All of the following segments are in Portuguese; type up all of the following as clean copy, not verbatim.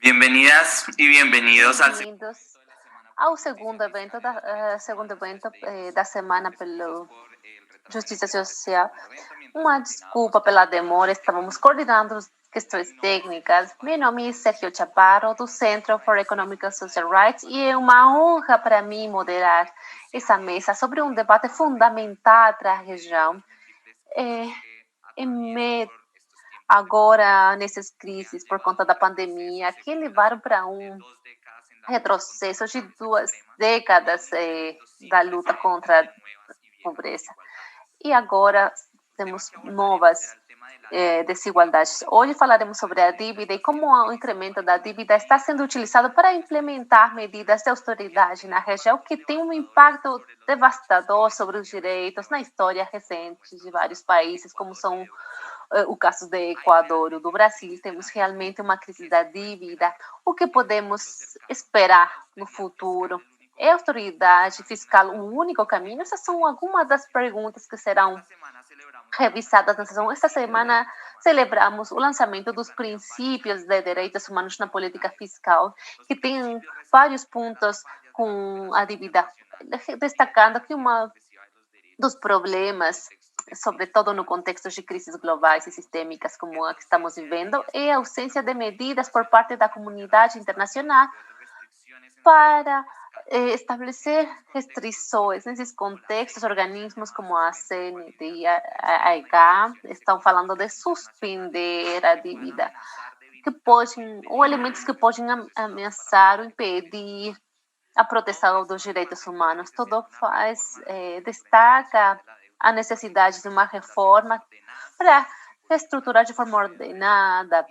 Bienvenidas y bienvenidos al Bem-vindos ao segundo evento da semana pelo Justiça Social. Uma desculpa pela demora, estávamos coordenando questões técnicas. Meu nome é Sergio Chaparro, do Centro for Economic and Social Rights, e é uma honra para mim moderar essa mesa sobre um debate fundamental para a região. Agora, nessas crises por conta da pandemia, que levaram para um retrocesso de 2 décadas da luta contra a pobreza. E agora temos novas desigualdades. Hoje falaremos sobre a dívida e como o incremento da dívida está sendo utilizado para implementar medidas de austeridade na região que tem um impacto devastador sobre os direitos na história recente de vários países, como são o caso do Equador e do Brasil. Temos realmente uma crise da dívida. O que podemos esperar no futuro? É a autoridade fiscal o único caminho? Essas são algumas das perguntas que serão revisadas na sessão. Esta semana celebramos o lançamento dos princípios de direitos humanos na política fiscal, que tem vários pontos com a dívida, destacando que dos problemas, sobretudo no contexto de crises globais e sistêmicas como a que estamos vivendo, é a ausência de medidas por parte da comunidade internacional para estabelecer restrições nesses contextos. Organismos como a CNT e a AIH estão falando de suspender a dívida, ou elementos que podem ameaçar ou impedir a proteção dos direitos humanos. Tudo destaca a necessidade de uma reforma para reestruturar de forma ordenada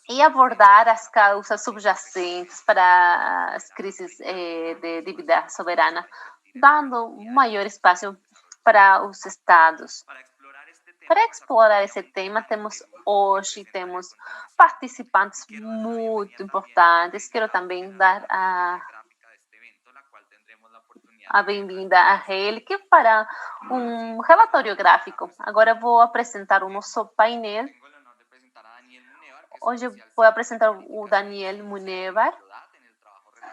e abordar as causas subjacentes para as crises de dívida soberana, dando um maior espaço para os estados. Para explorar esse tema, temos participantes muito importantes. Quero também dar a bem-vinda a ele, que fará um relatório gráfico. Agora vou apresentar o nosso painel. Hoje vou apresentar o Daniel Munevar.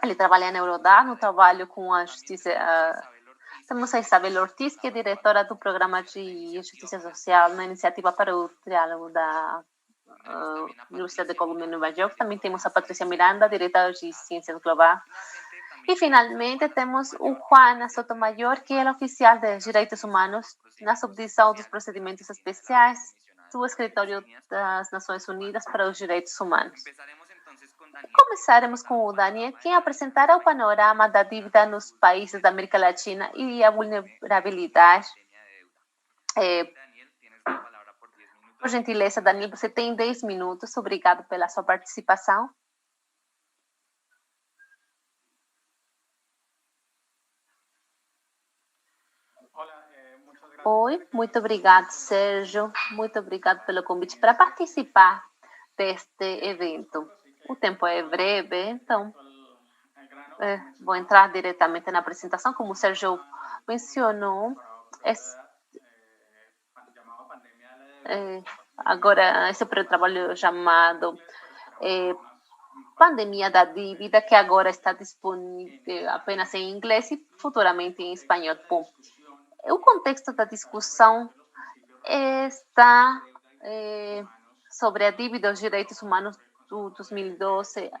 Ele trabalha na Eurodad, no trabalho com a justiça. Temos a Isabel Ortiz, que é diretora do Programa de Justiça Social na Iniciativa para o Diálogo da Universidade de Colômbia, em Nova York. Também temos a Patrícia Miranda, diretora de Ciências Globais. E, finalmente, temos o Juana Sotomayor, que é oficial de Direitos Humanos na Subdivisão dos Procedimentos Especiais do Escritório das Nações Unidas para os Direitos Humanos. Começaremos com o Daniel, quem apresentará o panorama da dívida nos países da América Latina e a vulnerabilidade. Por gentileza, Daniel, você tem 10 minutos. Obrigado pela sua participação. Oi, muito obrigado, Sérgio. Muito obrigado pelo convite para participar deste evento. O tempo é breve, então vou entrar diretamente na apresentação. Como o Sérgio mencionou, agora esse trabalho chamado Pandemia da Dívida, que agora está disponível apenas em inglês e futuramente em espanhol. Bom, o contexto da discussão está sobre a dívida aos direitos humanos do 2012,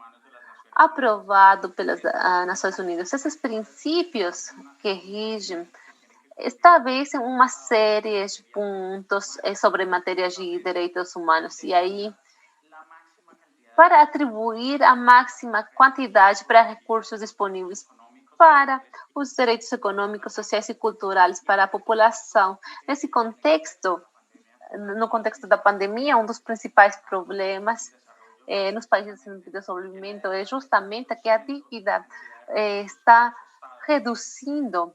aprovado pelas Nações Unidas. Esses princípios que regem estabelecem uma série de pontos sobre matérias de direitos humanos, e aí, para atribuir a máxima quantidade para recursos disponíveis para os direitos econômicos, sociais e culturais para a população. Nesse contexto, no contexto da pandemia, um dos principais problemas nos países em desenvolvimento é justamente que a dívida está reduzindo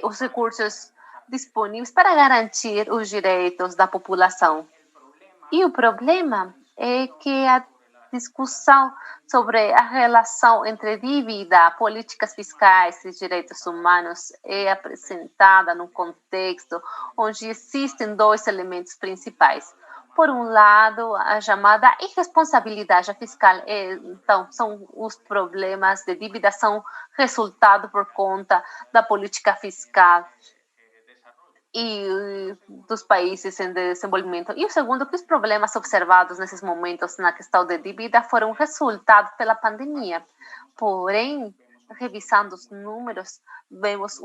os recursos disponíveis para garantir os direitos da população. E o problema é que discussão sobre a relação entre dívida, políticas fiscais e direitos humanos é apresentada num contexto onde existem dois elementos principais. Por um lado, a chamada irresponsabilidade fiscal. Então, são os problemas de dívida são resultado por conta da política fiscal e dos países em desenvolvimento. E o segundo, que os problemas observados nesses momentos na questão de dívida foram resultado pela pandemia. Porém, revisando os números, vemos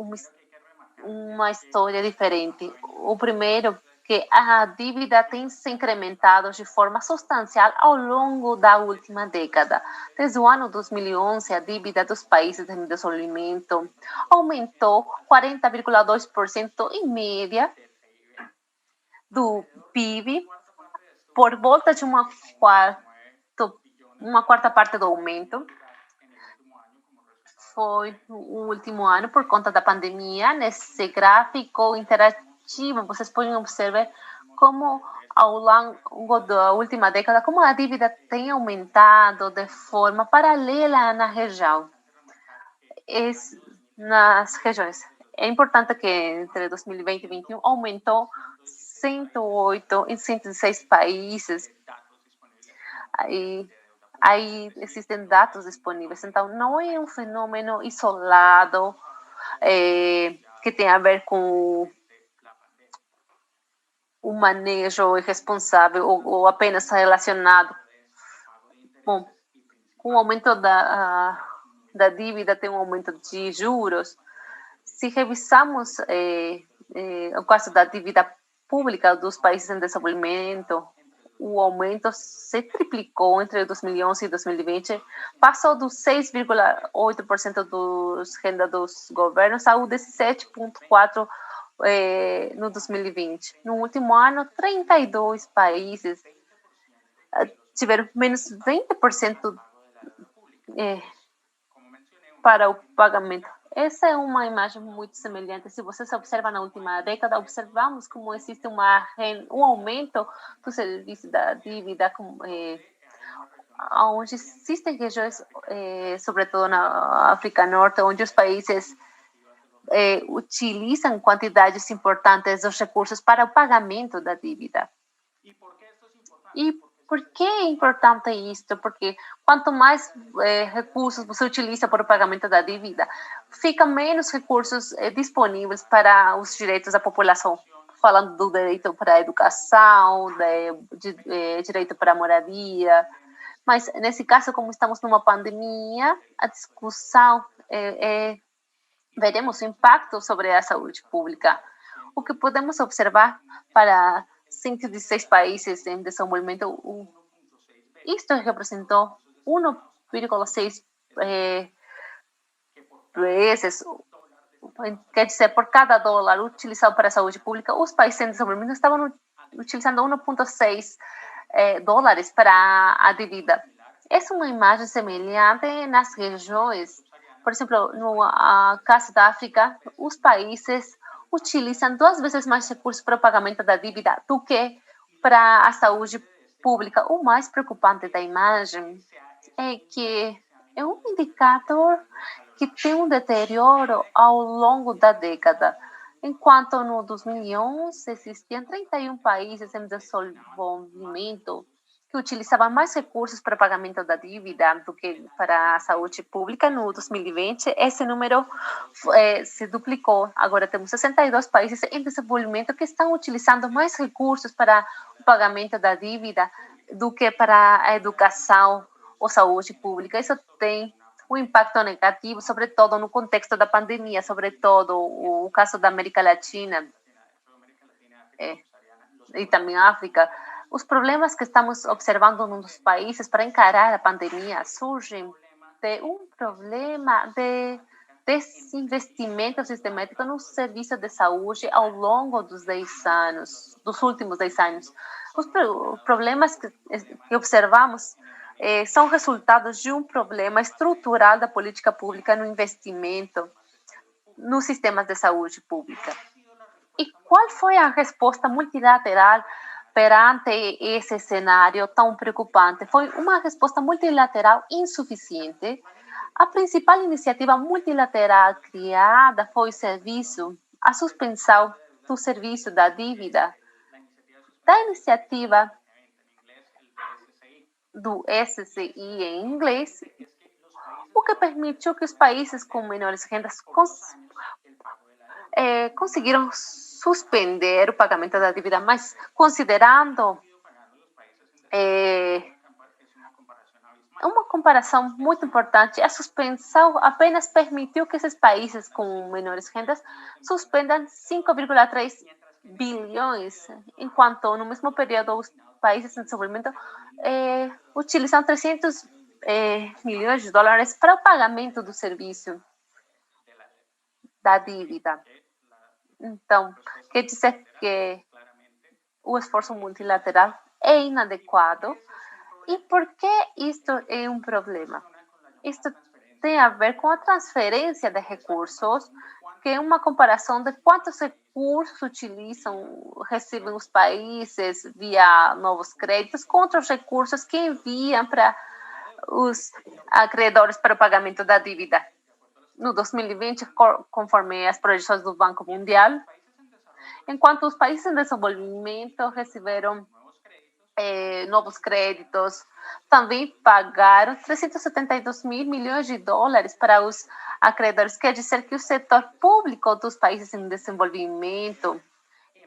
uma história diferente. O primeiro, que a dívida tem se incrementado de forma substancial ao longo da última década. Desde o ano 2011, a dívida dos países em desenvolvimento aumentou 40,2% em média do PIB, por volta de uma quarta parte do aumento. Foi no último ano por conta da pandemia. Nesse gráfico interativo, vocês podem observar como ao longo da última década, como a dívida tem aumentado de forma paralela na região. Nas regiões. É importante que entre 2020 e 2021 aumentou 108 em 106 países. Aí existem dados disponíveis. Então, não é um fenômeno isolado que tem a ver com o manejo irresponsável ou apenas relacionado com o aumento da dívida, tem um aumento de juros. Se revisarmos o caso da dívida pública dos países em desenvolvimento, o aumento se triplicou entre 2011 e 2020, passou dos 6,8% dos renda dos governos ao 17,4% no 2020. No último ano, 32 países tiveram menos 20% para o pagamento. Essa é uma imagem muito semelhante. Se vocês observam na última década, observamos como existe um aumento do serviço da dívida, onde existem regiões, sobretudo na África Norte, onde os países utilizam quantidades importantes dos recursos para o pagamento da dívida. E por que é importante isso? Porque quanto mais recursos você utiliza para o pagamento da dívida, fica menos recursos disponíveis para os direitos da população. Falando do direito para a educação, direito para a moradia. Mas, nesse caso, como estamos numa pandemia, a discussão veremos o impacto sobre a saúde pública. O que podemos observar para 116 países em desenvolvimento, isto representou 1,6 vezes, quer dizer, por cada dólar utilizado para a saúde pública, os países em desenvolvimento estavam utilizando 1,6 dólares para a dívida. Essa é uma imagem semelhante nas regiões. Por exemplo, no caso da África, os países utilizam 2 vezes mais recursos para o pagamento da dívida do que para a saúde pública. O mais preocupante da imagem é que é um indicador que tem um deterioro ao longo da década. Enquanto no 2011 existiam 31 países em desenvolvimento que utilizavam mais recursos para o pagamento da dívida do que para a saúde pública, no 2020 esse número se duplicou. Agora temos 62 países em desenvolvimento que estão utilizando mais recursos para o pagamento da dívida do que para a educação ou saúde pública. Isso tem um impacto negativo, sobretudo no contexto da pandemia, sobretudo o caso da América Latina e também África. Os problemas que estamos observando nos países para encarar a pandemia surgem de um problema de desinvestimento sistemático no serviço de saúde ao longo dos últimos 10 anos. Os problemas que observamos são resultados de um problema estrutural da política pública no investimento nos sistemas de saúde pública. E qual foi a resposta multilateral perante esse cenário tão preocupante, foi uma resposta multilateral insuficiente. A principal iniciativa multilateral criada foi a suspensão do serviço da dívida, da iniciativa do SCI em inglês, o que permitiu que os países com menores rendas conseguiram suspender o pagamento da dívida, mas considerando uma comparação muito importante, a suspensão apenas permitiu que esses países com menores rendas suspendam 5,3 bilhões, enquanto no mesmo período os países em desenvolvimento utilizam 300 milhões de dólares para o pagamento do serviço da dívida. Então, quer dizer que o esforço multilateral é inadequado. E por que isto é um problema? Isto tem a ver com a transferência de recursos, que é uma comparação de quantos recursos recebem os países via novos créditos contra os recursos que enviam para os acreedores para o pagamento da dívida. No 2020, conforme as projeções do Banco Mundial, enquanto os países em desenvolvimento receberam novos créditos, também pagaram 372 mil milhões de dólares para os acreedores. Quer dizer que o setor público dos países em desenvolvimento,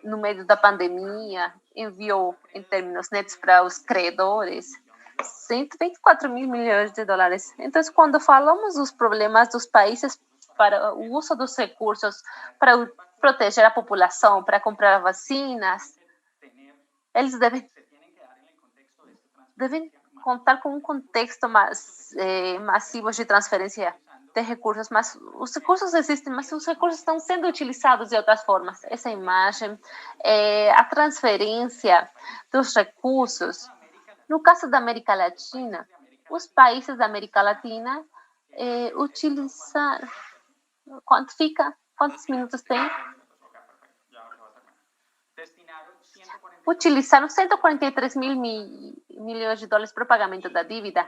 no meio da pandemia, enviou, em termos netos para os credores, 124 mil milhões de dólares. Então, quando falamos dos problemas dos países para o uso dos recursos para proteger a população, para comprar vacinas, eles devem contar com um contexto mais massivo de transferência de recursos, mas os recursos existem, mas os recursos estão sendo utilizados de outras formas. Essa imagem é a transferência dos recursos. No caso da América Latina, os países da América Latina utilizam... Quantos minutos tem? Utilizaram 143 mil milhões de dólares para o pagamento da dívida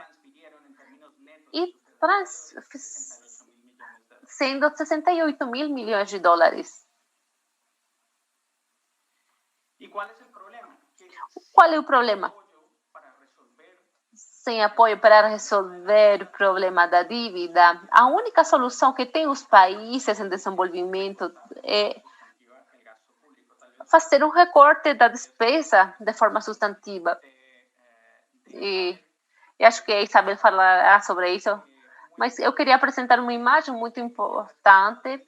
e sendo 68 mil milhões de dólares. Qual é o problema? Sem apoio para resolver o problema da dívida, a única solução que tem os países em desenvolvimento é fazer um recorte da despesa de forma substantiva. E acho que a Isabel falará sobre isso, mas eu queria apresentar uma imagem muito importante.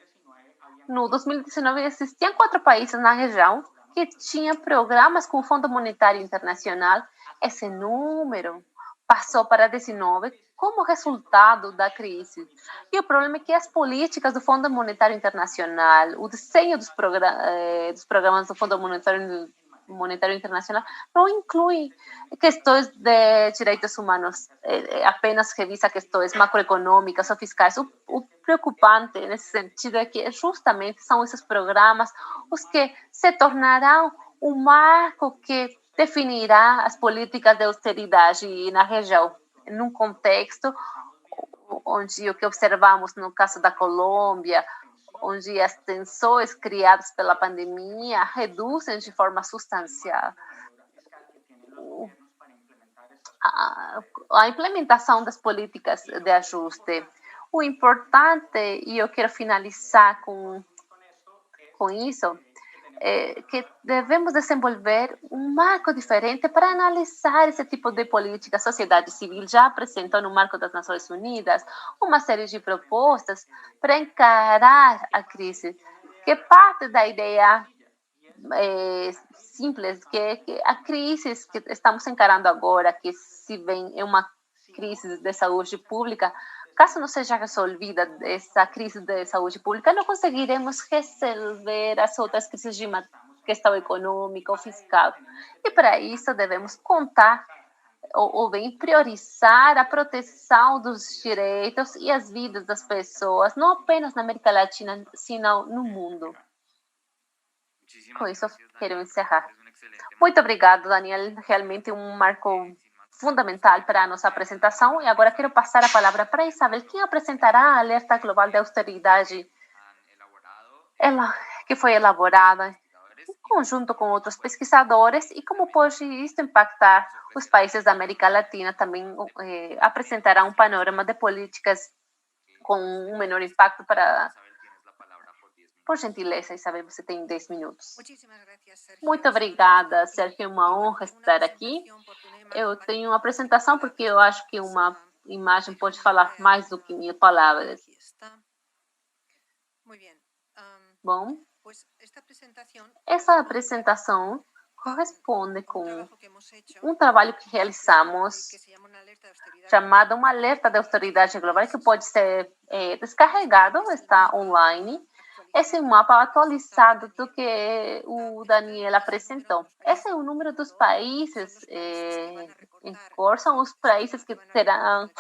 No 2019, existiam 4 países na região que tinham programas com o Fundo Monetário Internacional. Esse número passou para 19 como resultado da crise. E o problema é que as políticas do Fundo Monetário Internacional, o desenho dos programas do Fundo Monetário Internacional não inclui questões de direitos humanos, apenas revisa questões macroeconômicas ou fiscais. O preocupante nesse sentido é que justamente são esses programas os que se tornarão um marco que definirá as políticas de austeridade na região, num contexto onde o que observamos no caso da Colômbia, onde as tensões criadas pela pandemia reduzem de forma substancial a implementação das políticas de ajuste. O importante, e eu quero finalizar com isso, que devemos desenvolver um marco diferente para analisar esse tipo de política. A sociedade civil já apresentou no marco das Nações Unidas uma série de propostas para encarar a crise, que parte da ideia simples, que a crise que estamos encarando agora, que se vem é uma crise de saúde pública, caso não seja resolvida essa crise de saúde pública, não conseguiremos resolver as outras crises de questão econômica ou fiscal. E para isso devemos contar ou bem priorizar a proteção dos direitos e as vidas das pessoas, não apenas na América Latina, sino no mundo. Com isso, quero encerrar. Muito obrigado, Daniel. Realmente um marco fundamental para a nossa apresentação. E agora quero passar a palavra para Isabel, que apresentará a alerta global de austeridade, que foi elaborada em conjunto com outros pesquisadores e como pode isso impactar os países da América Latina. Também apresentará um panorama de políticas com um menor impacto para... Por gentileza, Isabel, você tem 10 minutos. Muito obrigada, Sérgio. É uma honra estar aqui. Eu tenho uma apresentação porque eu acho que uma imagem pode falar mais do que minhas palavras. Bom, essa apresentação corresponde com um trabalho que realizamos chamado um alerta de austeridade global que pode ser descarregado, está online. Esse é um mapa atualizado do que o Daniel apresentou. Esse é o número dos países em cor, são os países que terão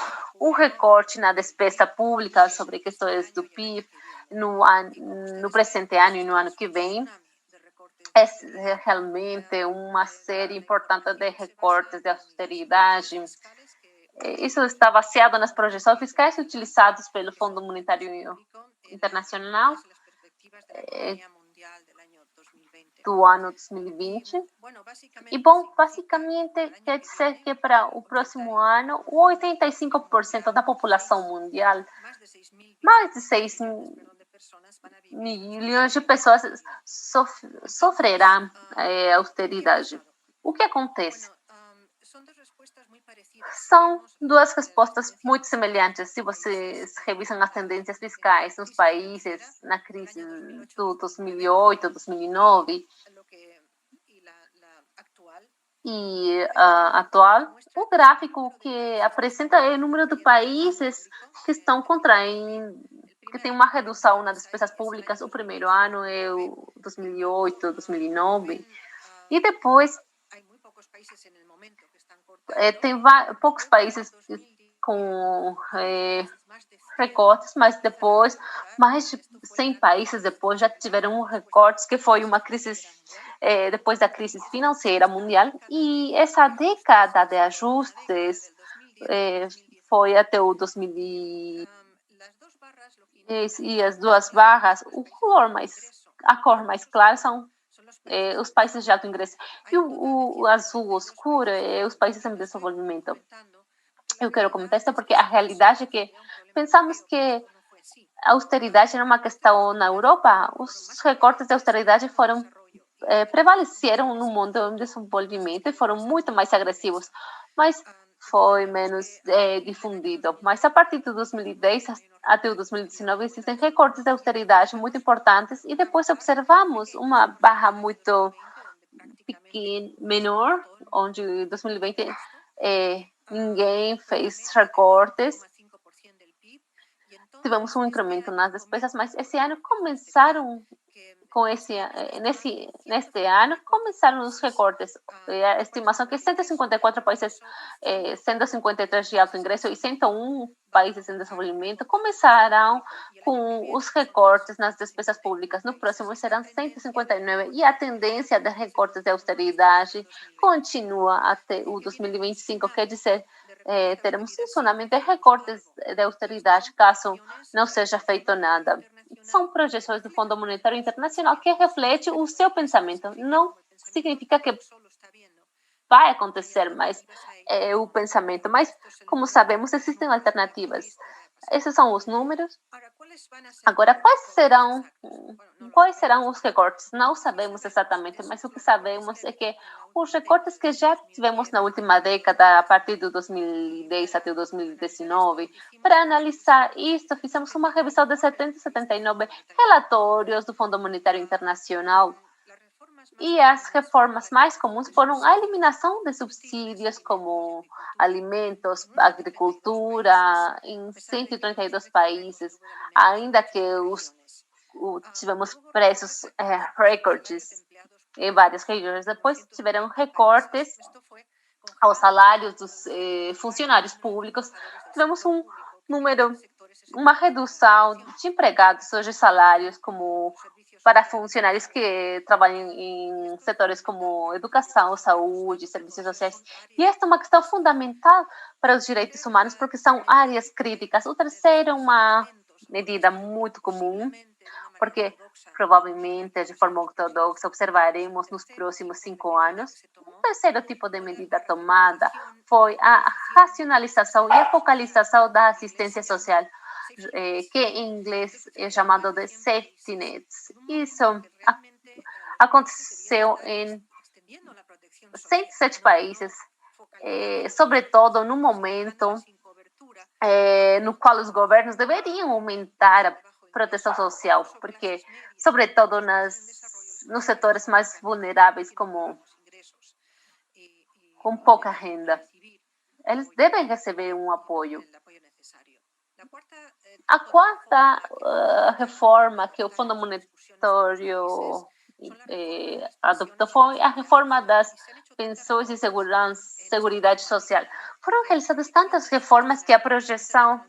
um recorte na despesa pública sobre questões do PIB no presente ano e no ano que vem. É realmente uma série importante de recortes de austeridade. Isso está baseado nas projeções fiscais utilizadas pelo Fundo Monetário Internacional do ano 2020. E, bom, basicamente quer dizer que para o próximo ano, 85% da população mundial, mais de 6 milhões de pessoas sofrerão austeridade. O que acontece? São duas respostas muito semelhantes. Se vocês revisam as tendências fiscais nos países na crise do 2008, 2009 e atual, o gráfico que apresenta é o número de países que estão contraindo, que tem uma redução nas despesas públicas. O primeiro ano é o 2008, 2009 e depois tem poucos países com recortes, mas depois, mais de 100 países depois já tiveram recortes, que foi uma crise, depois da crise financeira mundial. E essa década de ajustes foi até o 2000 e as duas barras, a cor mais clara são os países de alto ingresso e o azul escuro é os países em desenvolvimento. Eu quero comentar isso porque a realidade é que pensamos que a austeridade era uma questão na Europa. Os recortes de austeridade prevaleceram no mundo em desenvolvimento e foram muito mais agressivos, mas foi menos difundido. Mas a partir de 2010 até o 2019 existem recortes de austeridade muito importantes e depois observamos uma barra muito pequena, menor, onde em 2020 ninguém fez recortes. Tivemos um incremento nas despesas, mas esse ano começaram com neste ano começaram os recortes. A estimação é que 154 países, 153 de alto ingresso e 101 países em desenvolvimento começarão com os recortes nas despesas públicas. No próximo serão 159 e a tendência de recortes de austeridade continua até o 2025, quer dizer, teremos funcionamento de recortes de austeridade caso não seja feito nada. São projeções do Fundo Monetário Internacional que refletem o seu pensamento. Não significa que vai acontecer, mas é o pensamento. Mas, como sabemos, existem alternativas. Esses são os números. Agora, quais serão os recortes? Não sabemos exatamente, mas o que sabemos é que os recortes que já tivemos na última década, a partir de 2010 até 2019, para analisar isto, fizemos uma revisão de 70 e 79 relatórios do Fundo Monetário Internacional. E as reformas mais comuns foram a eliminação de subsídios como alimentos, agricultura, em 132 países, ainda que tivemos preços recordes em várias regiões. Depois tiveram recortes aos salários dos funcionários públicos. Tivemos uma redução de empregados, hoje salários como para funcionários que trabalham em setores como educação, saúde, serviços sociais. E esta é uma questão fundamental para os direitos humanos, porque são áreas críticas. O terceiro é uma medida muito comum, porque provavelmente, de forma ortodoxa, observaremos nos próximos 5 anos. O terceiro tipo de medida tomada foi a racionalização e a focalização da assistência social, que em inglês é chamado de safety nets. Isso aconteceu em 107 países, sobretudo no momento no qual os governos deveriam aumentar a proteção social, porque, sobretudo nos setores mais vulneráveis, como com pouca renda, eles devem receber um apoio. A quarta reforma que o Fundo Monetário adoptou foi a reforma das pensões e seguridade social. Foram realizadas tantas reformas que a projeção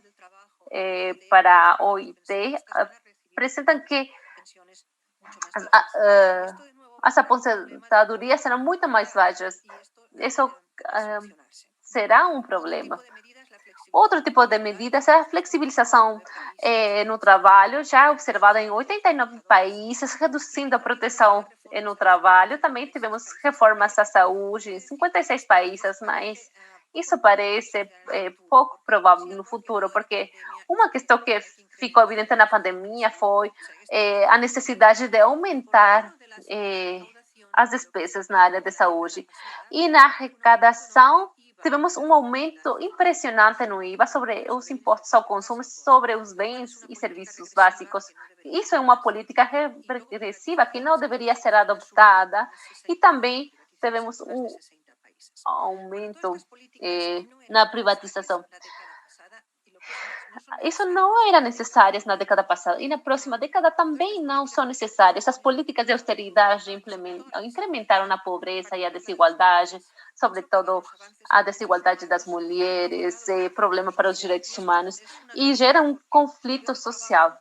para a OIT apresentam que as aposentadorias serão muito mais baixas. Isso será um problema. Outro tipo de medidas é a flexibilização no trabalho, já observada em 89 países, reduzindo a proteção no trabalho. Também tivemos reformas à saúde em 56 países, mas isso parece pouco provável no futuro, porque uma questão que ficou evidente na pandemia foi a necessidade de aumentar as despesas na área de saúde. E na arrecadação, tivemos um aumento impressionante no IVA sobre os impostos ao consumo, sobre os bens e serviços básicos. Isso é uma política regressiva que não deveria ser adotada. E também tivemos um aumento na privatização. Isso não era necessário na década passada e na próxima década também não são necessárias. As políticas de austeridade incrementaram a pobreza e a desigualdade, sobretudo a desigualdade das mulheres, problema para os direitos humanos, e gera um conflito social.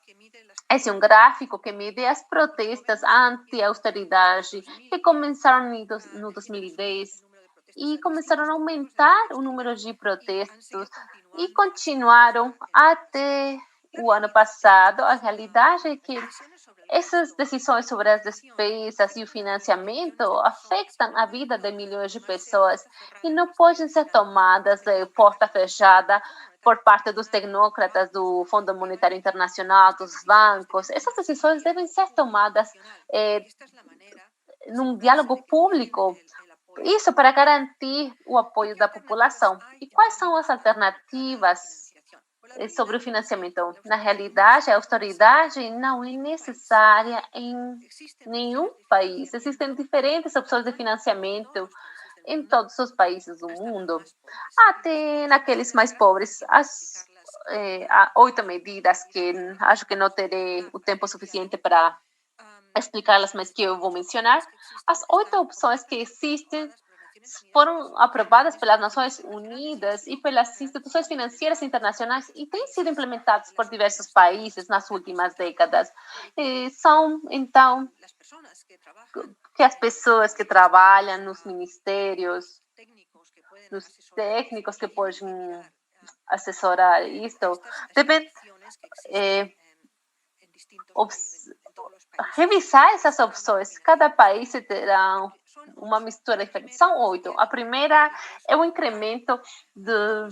Esse é um gráfico que mede as protestas anti-austeridade que começaram no 2010 e começaram a aumentar o número de protestos e continuaram até o ano passado. A realidade é que essas decisões sobre as despesas e o financiamento afetam a vida de milhões de pessoas e não podem ser tomadas de porta fechada por parte dos tecnócratas do Fundo Monetário Internacional, dos bancos. Essas decisões devem ser tomadas num diálogo público, isso para garantir o apoio da população. E quais são as alternativas sobre o financiamento? Na realidade, a austeridade não é necessária em nenhum país. Existem diferentes opções de financiamento em todos os países do mundo, até naqueles mais pobres. Há 8 medidas que acho que não terei o tempo suficiente para explicá-las, mas que eu vou mencionar. As 8 opções que existem foram aprovadas pelas Nações Unidas e pelas instituições financeiras internacionais e têm sido implementadas por diversos países nas últimas décadas. São, então, que as pessoas que trabalham nos ministérios, os técnicos que podem assessorar isto, devem revisar essas opções. Cada país terá uma mistura diferente. São 8. A primeira é o incremento da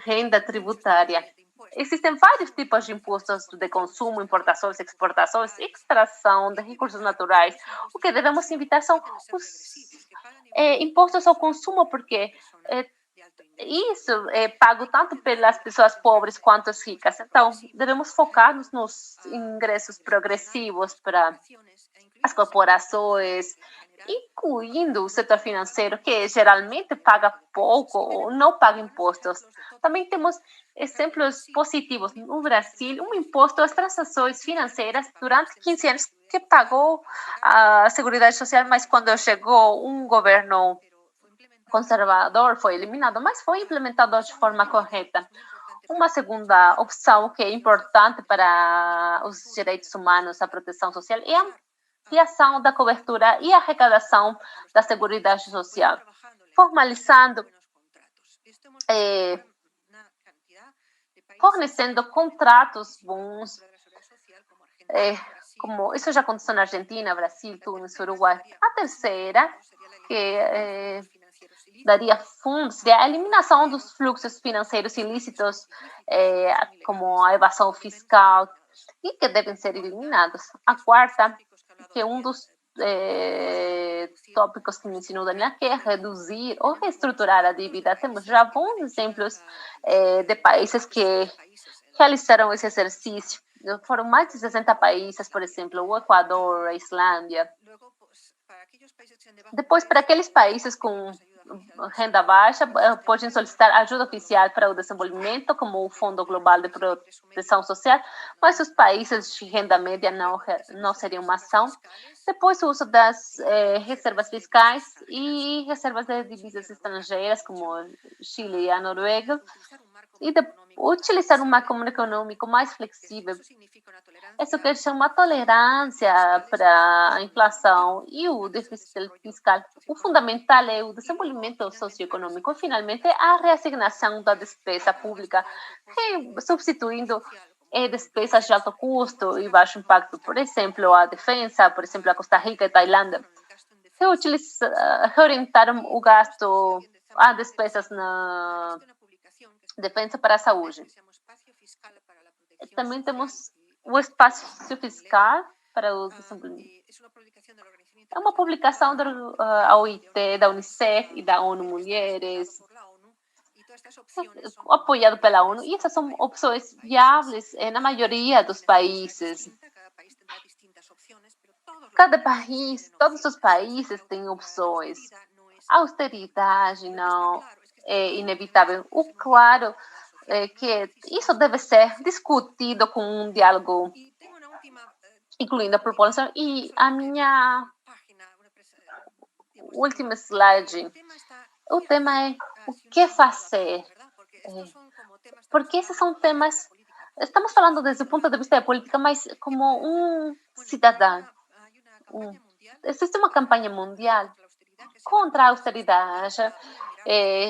renda tributária. Existem vários tipos de impostos de consumo, importações, exportações, extração de recursos naturais. O que devemos evitar são os impostos ao consumo, porque isso é pago tanto pelas pessoas pobres quanto as ricas. Então, devemos focar nos ingressos progressivos para as corporações, incluindo o setor financeiro, que geralmente paga pouco ou não paga impostos. Também temos exemplos positivos. No Brasil, um imposto às transações financeiras durante 15 anos que pagou a Seguridade Social, mas quando chegou um governo conservador foi eliminado, mas foi implementado de forma correta. uma segunda opção que é importante para os direitos humanos, a proteção social, é a ampliação da cobertura e arrecadação da Seguridade Social, formalizando, fornecendo contratos bons, como isso já aconteceu na Argentina, Brasil, Tunis, Uruguai. A terceira, que daria fundos, seria a eliminação dos fluxos financeiros ilícitos, como a evasão fiscal, e que devem ser eliminados. A quarta, que é um dos tópicos que mencionou Daniela, que é reduzir ou reestruturar a dívida. Temos já bons exemplos de países que realizaram esse exercício. Foram mais de 60 países, por exemplo, o Equador, a Islândia. Depois, para aqueles países com renda baixa, podem solicitar ajuda oficial para o desenvolvimento, como o Fundo Global de Proteção Social, mas os países de renda média não seriam uma ação. Depois, o uso das reservas fiscais e reservas de divisas estrangeiras, como Chile e a Noruega, e utilizar um macro econômico mais flexível. Isso quer dizer uma tolerância para a inflação e o déficit fiscal. O fundamental é o desenvolvimento socioeconômico e, finalmente, a reassignação da despesa pública, substituindo despesas de alto custo e baixo impacto. Por exemplo, a defesa, por exemplo, a Costa Rica e Tailândia, reorientaram o gasto a despesas na defesa para a saúde. Também temos o espaço fiscal para o desenvolvimento. É uma publicação da OIT, da Unicef e da ONU Mulheres, apoiado pela ONU, e essas são opções viáveis na maioria dos países. Cada país, todos os países têm opções. A austeridade não é inevitável. O claro é que isso deve ser discutido com um diálogo incluindo a população. E a minha última slide, o tema é o que fazer. Porque esses são temas, estamos falando desde o ponto de vista da política, mas como um cidadão. Existe uma campanha mundial contra a austeridade,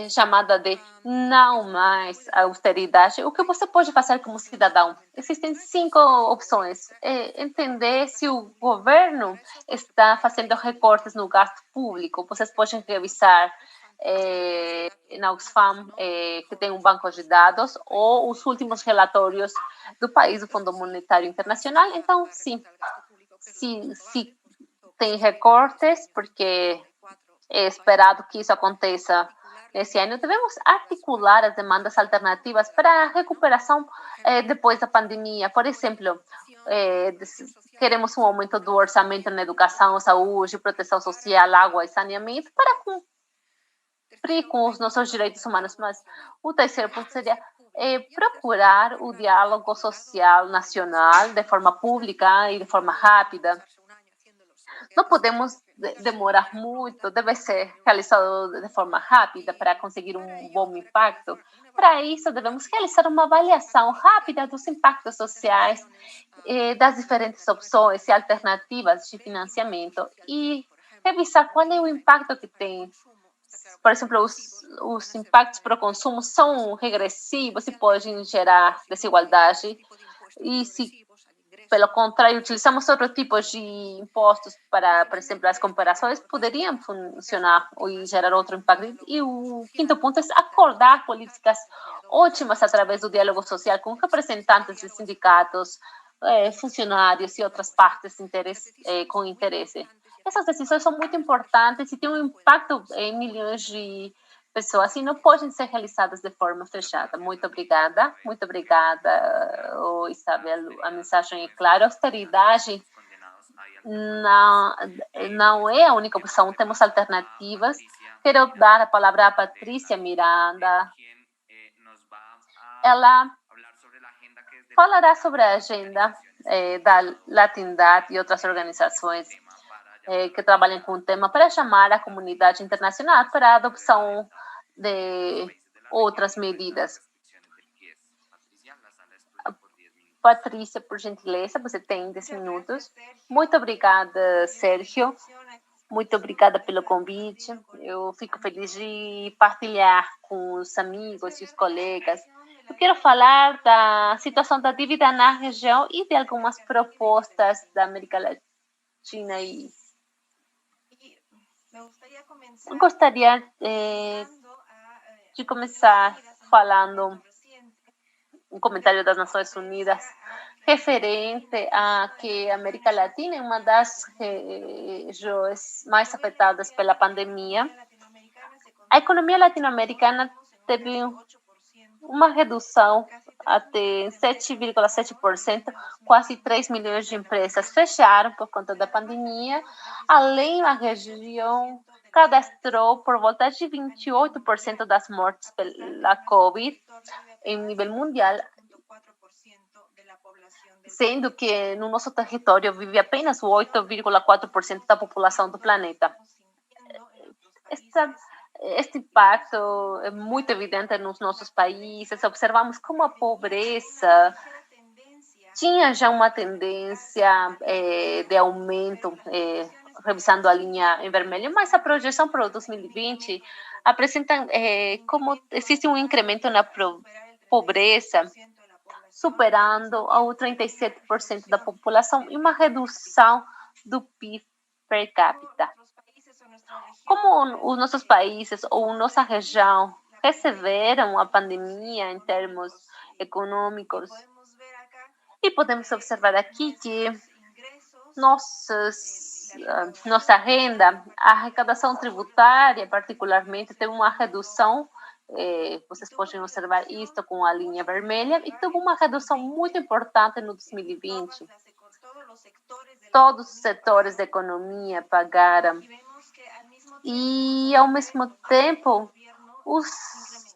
chamada de não mais austeridade. O que você pode fazer como cidadão? Existem 5 opções. Entender se o governo está fazendo recortes no gasto público. Vocês podem revisar na Oxfam, que tem um banco de dados, ou os últimos relatórios do país, do Fundo Monetário Internacional. Então, sim, se tem recortes, porque é esperado que isso aconteça nesse ano, devemos articular as demandas alternativas para a recuperação depois da pandemia. Por exemplo, queremos um aumento do orçamento na educação, saúde, proteção social, água e saneamento para cumprir com os nossos direitos humanos. Mas o terceiro ponto seria procurar o diálogo social nacional de forma pública e de forma rápida. Não podemos demorar muito, deve ser realizado de forma rápida para conseguir um bom impacto. Para isso, devemos realizar uma avaliação rápida dos impactos sociais, das diferentes opções e alternativas de financiamento e revisar qual é o impacto que tem. Por exemplo, os impactos para o consumo são regressivos e podem gerar desigualdade. E se pelo contrário, utilizamos outro tipo de impostos para, por exemplo, as comparações, poderiam funcionar e gerar outro impacto. E o quinto ponto é acordar políticas ótimas através do diálogo social com representantes de sindicatos, funcionários e outras partes com interesse. Essas decisões são muito importantes e têm um impacto em milhões de pessoas e não podem ser realizadas de forma fechada. Muito obrigada, Isabel. A mensagem é clara. A austeridade não é a única opção, temos alternativas. Quero dar a palavra à Patrícia Miranda. Ela falará sobre a agenda da Latindad e outras organizações que trabalham com o tema para chamar a comunidade internacional para a adoção de outras medidas. Patrícia, por gentileza, você tem 10 minutos. Muito obrigada, Sérgio. Muito obrigada pelo convite. Eu fico feliz de partilhar com os amigos e os colegas. Eu quero falar da situação da dívida na região e de algumas propostas da América Latina. E eu gostaria de começar falando um comentário das Nações Unidas referente a que a América Latina é uma das regiões mais afetadas pela pandemia. A economia latino-americana teve uma redução até 7,7%, quase 3 milhões de empresas fecharam por conta da pandemia. Além, a região cadastrou por volta de 28% das mortes pela Covid em nível mundial, sendo que no nosso território vive apenas 8,4% da população do planeta. Este impacto é muito evidente nos nossos países. Observamos como a pobreza tinha já uma tendência de aumento, revisando a linha em vermelho, mas a projeção para o 2020 apresenta como existe um incremento na pobreza, superando o 37% da população e uma redução do PIB per capita. Como os nossos países ou nossa região receberam a pandemia em termos econômicos, e podemos observar aqui que nossa renda, a arrecadação tributária, particularmente, teve uma redução. Vocês podem observar isto com a linha vermelha, e teve uma redução muito importante no 2020. Todos os setores da economia pagaram. E, ao mesmo tempo, os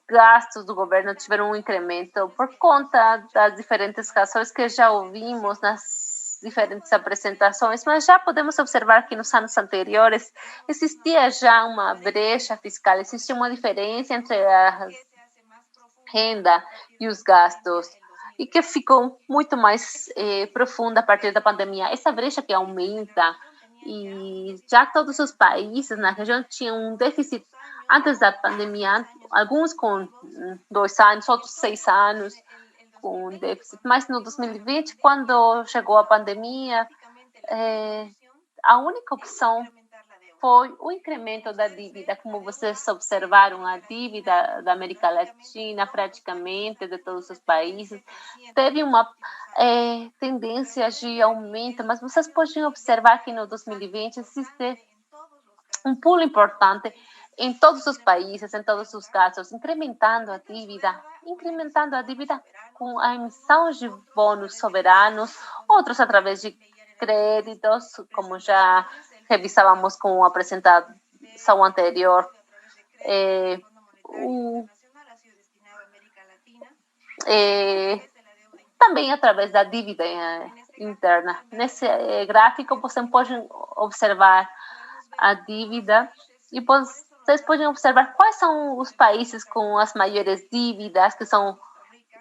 gastos do governo tiveram um incremento por conta das diferentes razões que já ouvimos nas diferentes apresentações, mas já podemos observar que nos anos anteriores existia já uma brecha fiscal, existia uma diferença entre a renda e os gastos, e que ficou muito mais profunda a partir da pandemia. Essa brecha que aumenta, e já todos os países na região tinham um déficit antes da pandemia, alguns com 2 anos, outros 6 anos com déficit. Mas no 2020, quando chegou a pandemia, a única opção foi o incremento da dívida. Como vocês observaram, a dívida da América Latina, praticamente de todos os países, teve uma tendência de aumento, mas vocês podem observar que no 2020 existe um pulo importante em todos os países, em todos os casos, incrementando a dívida com a emissão de bônus soberanos, outros através de créditos, como já revisávamos com a apresentação anterior. Também através da dívida interna. Nesse gráfico, você pode observar a dívida e vocês podem observar quais são os países com as maiores dívidas, que são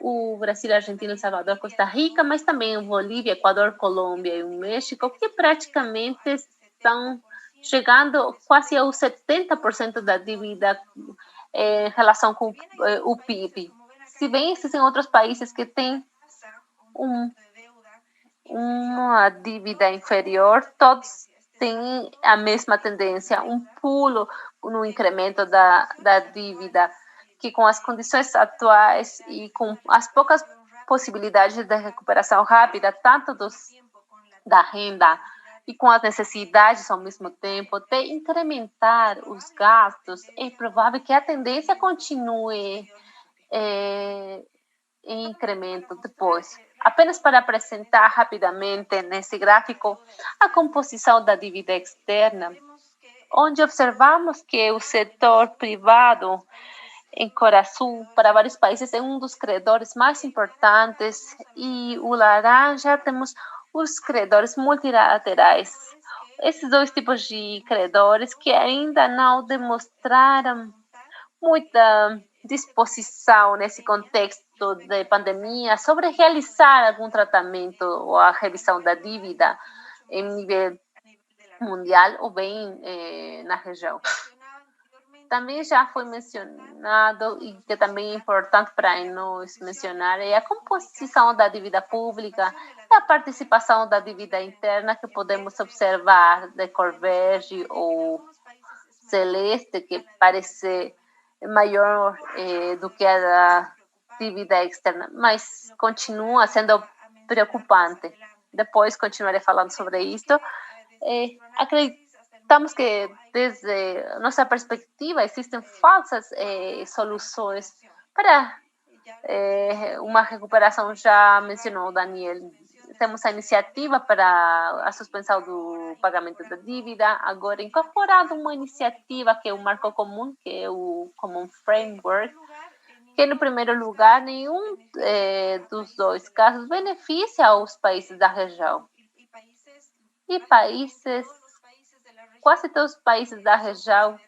o Brasil, Argentina, El Salvador, Costa Rica, mas também o Bolívia, Equador, Colômbia e o México, que praticamente estão chegando quase aos 70% da dívida em relação com o PIB. Se bem existem outros países que têm uma dívida inferior, todos têm a mesma tendência, um pulo no incremento da dívida, que com as condições atuais e com as poucas possibilidades de recuperação rápida, tanto da renda e com as necessidades ao mesmo tempo de incrementar os gastos, é provável que a tendência continue em incremento depois. Apenas para apresentar rapidamente nesse gráfico a composição da dívida externa, onde observamos que o setor privado em Coração, para vários países, é um dos credores mais importantes, e o laranja temos os credores multilaterais. Esses dois tipos de credores que ainda não demonstraram muita disposição nesse contexto de pandemia sobre realizar algum tratamento ou a revisão da dívida em nível mundial ou bem na região. Também já foi mencionado, e que também é importante para nós mencionar, é a composição da dívida pública e a participação da dívida interna, que podemos observar de cor verde ou celeste, que parece maior do que a da dívida externa, mas continua sendo preocupante. Depois continuarei falando sobre isso. Acreditamos que, desde nossa perspectiva, existem falsas soluções para uma recuperação. Já mencionou Daniel, temos a iniciativa para a suspensão do pagamento da dívida, agora incorporado uma iniciativa que é o marco comum, que é o Common Framework, que, no primeiro lugar, nenhum dos dois casos beneficia os países da região. E quase todos os países da região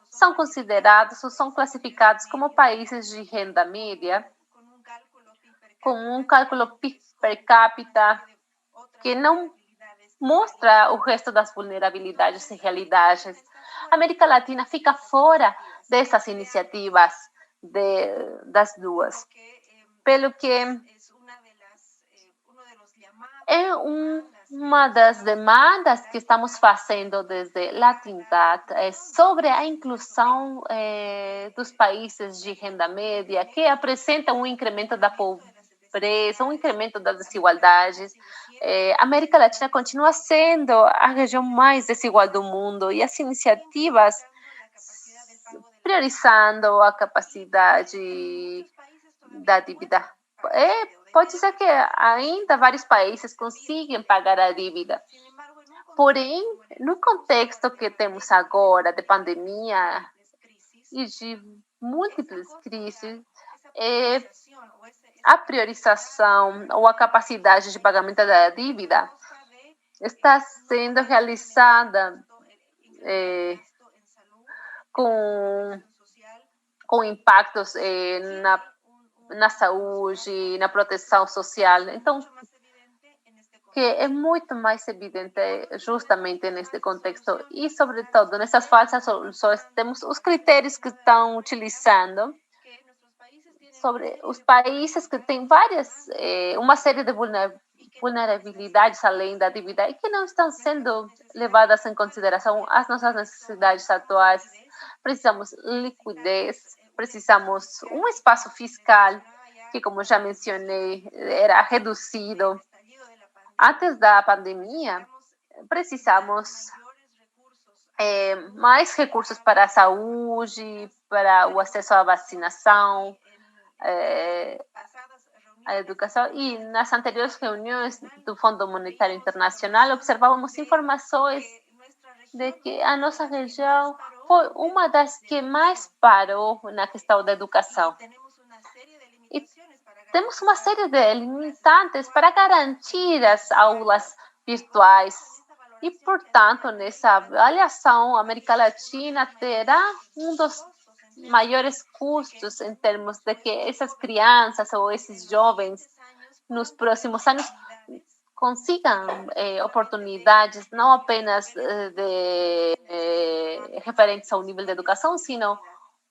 são considerados ou são classificados como países de renda média, com um cálculo PIB per capita que não mostra o resto das vulnerabilidades e realidades. A América Latina fica fora dessas iniciativas das duas, pelo que é uma das demandas que estamos fazendo desde Latindad sobre a inclusão dos países de renda média, que apresentam um incremento da pobreza, um incremento das desigualdades. A América Latina continua sendo a região mais desigual do mundo, e as iniciativas priorizando a capacidade da dívida. Pode ser que ainda vários países consigam pagar a dívida. Porém, no contexto que temos agora de pandemia e de múltiplas crises, a priorização ou a capacidade de pagamento da dívida está sendo realizada com impactos na saúde, na proteção social. Então, que é muito mais evidente justamente neste contexto e, sobretudo, nessas falsas soluções, temos os critérios que estão utilizando sobre os países que têm uma série de vulnerabilidades além da dívida e que não estão sendo levadas em consideração as nossas necessidades atuais. Precisamos liquidez, precisamos um espaço fiscal que, como já mencionei, era reduzido antes da pandemia. Precisamos mais recursos para a saúde, para o acesso à vacinação, a educação. E nas anteriores reuniões do Fundo Monetário Internacional observávamos informações de que a nossa região foi uma das que mais parou na questão da educação. E temos uma série de limitantes para garantir as aulas virtuais. E, portanto, nessa avaliação, a América Latina terá um dos maiores custos em termos de que essas crianças ou esses jovens, nos próximos anos, consigam oportunidades não apenas referentes ao nível de educação, sino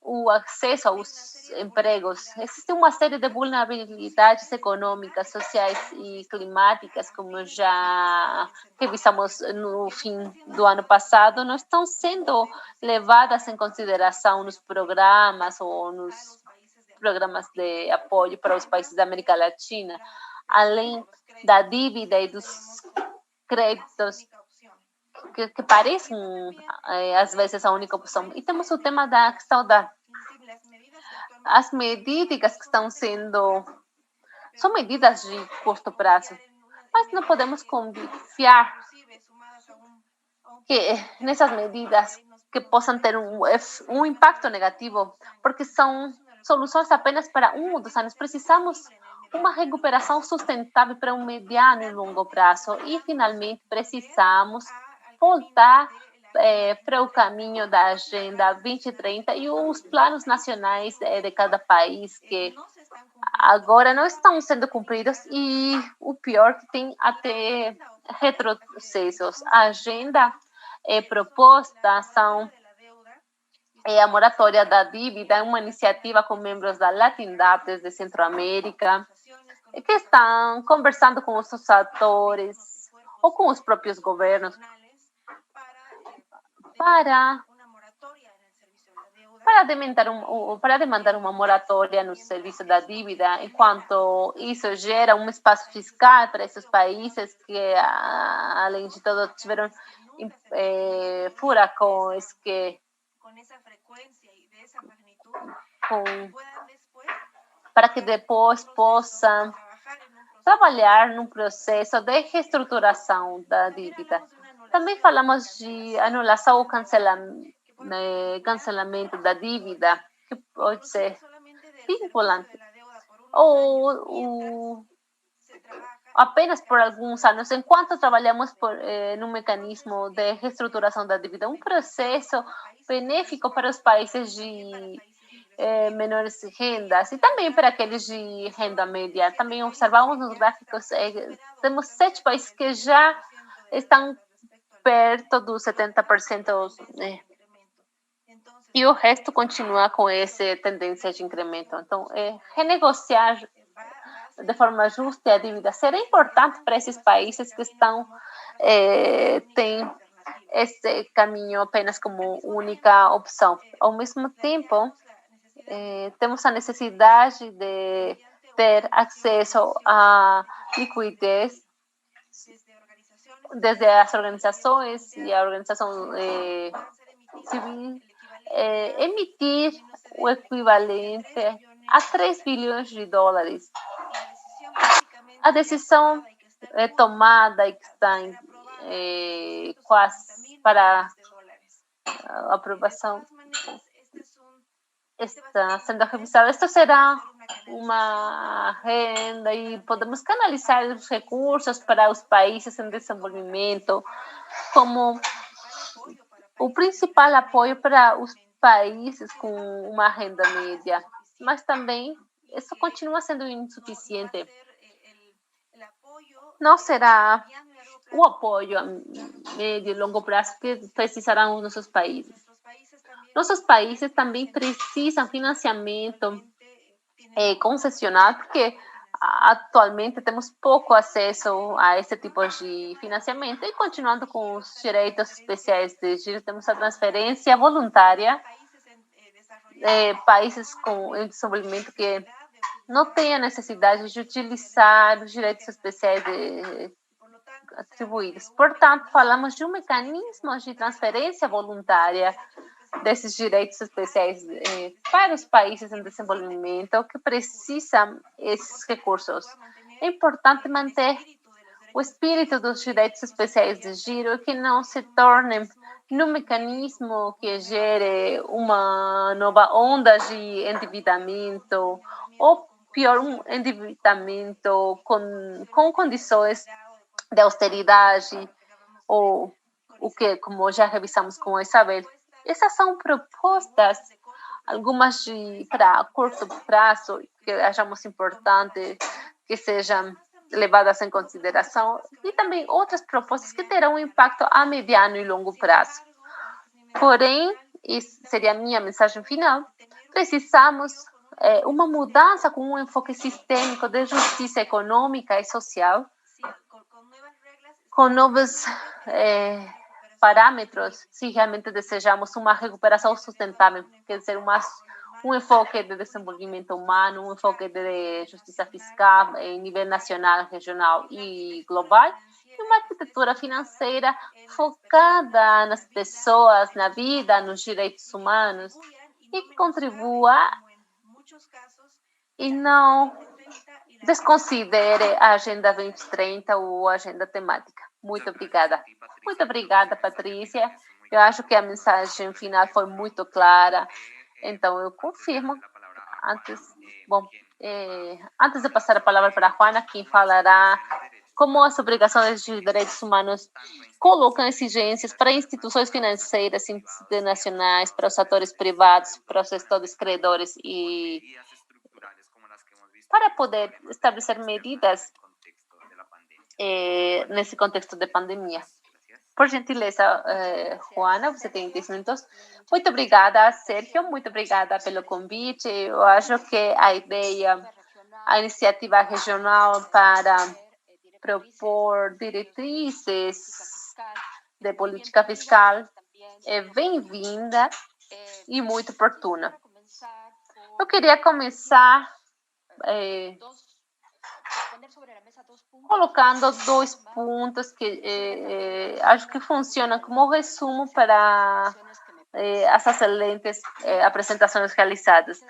o acesso aos empregos. Existe uma série de vulnerabilidades econômicas, sociais e climáticas, como já revisamos no fim do ano passado, não estão sendo levadas em consideração nos programas ou nos programas de apoio para os países da América Latina, além da dívida e dos créditos que parecem, às vezes, a única opção. E temos o tema da questão as medidas que estão sendo... São medidas de curto prazo, mas não podemos confiar que nessas medidas que possam ter um impacto negativo, porque são soluções apenas para um ou 2 anos. Precisamos uma recuperação sustentável para um mediano e longo prazo. E, finalmente, precisamos voltar para o caminho da Agenda 2030 e os planos nacionais de cada país que agora não estão sendo cumpridos e o pior que tem até retrocessos. A agenda proposta são a moratória da dívida, uma iniciativa com membros da Latindap desde Centroamérica, que estão conversando com os seus atores ou com os próprios governos para demandar uma moratória no serviço da dívida, enquanto isso gera um espaço fiscal para esses países que, além de tudo, tiveram furacões para que depois possam trabalhar num processo de reestruturação da dívida. Também falamos de anulação ou cancelamento da dívida, que pode ser vinculante, ou apenas por alguns anos, enquanto trabalhamos no mecanismo de reestruturação da dívida, um processo benéfico para os países de menores rendas e também para aqueles de renda média. Também observamos nos gráficos, temos 7 países que já estão perto dos 70%, e o resto continua com essa tendência de incremento. Então, renegociar de forma justa a dívida será importante para esses países que têm esse caminho apenas como única opção. Ao mesmo tempo, temos a necessidade de ter acesso à liquidez desde as organizações e a organização civil, emitir o equivalente a 3 bilhões de dólares. A decisão tomada e que está quase para aprovação está sendo revisada. Isto será uma renda e podemos canalizar os recursos para os países em desenvolvimento como o principal apoio para os países com uma renda média, mas também isso continua sendo insuficiente. Não será o apoio a médio e longo prazo que precisarão os nossos países. Nossos países também precisam financiamento concessional, porque atualmente temos pouco acesso a esse tipo de financiamento. E continuando com os direitos especiais de giro, temos a transferência voluntária países em desenvolvimento que não têm a necessidade de utilizar os direitos especiais atribuídos. Portanto, falamos de um mecanismo de transferência voluntária desses direitos especiais para os países em desenvolvimento que precisam esses recursos. É importante manter o espírito dos direitos especiais de giro e que não se tornem num mecanismo que gere uma nova onda de endividamento ou pior, um endividamento com condições de austeridade ou o que, como já revisamos com a Isabel. Essas são propostas, algumas para curto prazo, que achamos importante que sejam levadas em consideração, e também outras propostas que terão impacto a mediano e longo prazo. Porém, isso seria a minha mensagem final, precisamos uma mudança com um enfoque sistêmico de justiça econômica e social, com novos parâmetros, se realmente desejamos uma recuperação sustentável, quer dizer, um enfoque de desenvolvimento humano, um enfoque de justiça fiscal em nível nacional, regional e global, e uma arquitetura financeira focada nas pessoas, na vida, nos direitos humanos, e que contribua e não desconsidere a Agenda 2030 ou a agenda temática. Muito obrigada. Muito obrigada, Patrícia. Eu acho que a mensagem final foi muito clara. Então, eu confirmo. Antes de passar a palavra para a Juana, quem falará como as obrigações de direitos humanos colocam exigências para instituições financeiras internacionais, para os atores privados, para os gestores credores e para poder estabelecer medidas nesse contexto de pandemia. Por gentileza, Juana, você tem 10 minutos. Muito obrigada, Sérgio. Muito obrigada pelo convite. Eu acho que a iniciativa regional para propor diretrizes de política fiscal é bem-vinda e muito oportuna. Eu queria começar colocando 2 pontos que acho que funcionam como resumo para as excelentes apresentações realizadas.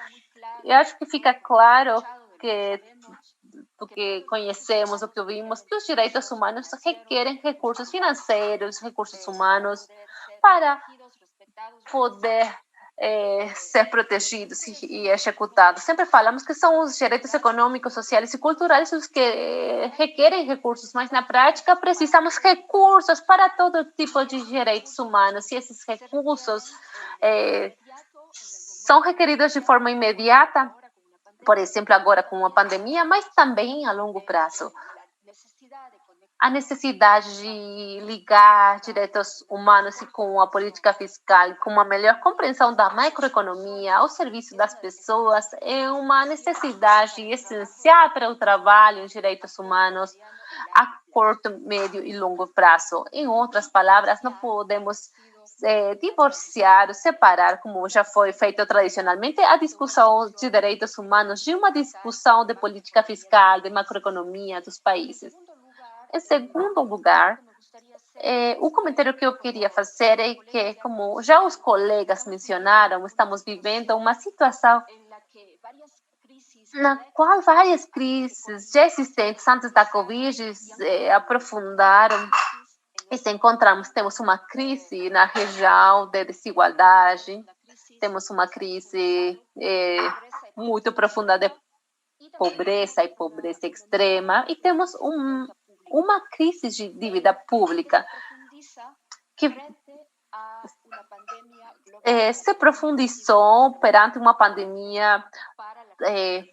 Eu acho que fica claro que do que conhecemos, do que ouvimos, que os direitos humanos requerem recursos financeiros, recursos humanos para poder ser protegidos e executados. Sempre falamos que são os direitos econômicos, sociais e culturais os que requerem recursos, mas na prática precisamos recursos para todo tipo de direitos humanos e esses recursos são requeridos de forma imediata, por exemplo, agora com a pandemia, mas também a longo prazo. A necessidade de ligar direitos humanos com a política fiscal, com uma melhor compreensão da macroeconomia ao serviço das pessoas, é uma necessidade essencial para o trabalho em direitos humanos a curto, médio e longo prazo. Em outras palavras, não podemos divorciar, separar, como já foi feito tradicionalmente, a discussão de direitos humanos de uma discussão de política fiscal, de macroeconomia dos países. Em segundo lugar, o comentário que eu queria fazer é que, como já os colegas mencionaram, estamos vivendo uma situação na qual várias crises já existentes antes da Covid aprofundaram e se encontramos. Temos uma crise na região de desigualdade, temos uma crise muito profunda de pobreza e pobreza extrema, e temos uma crise de dívida pública que se profundizou perante uma pandemia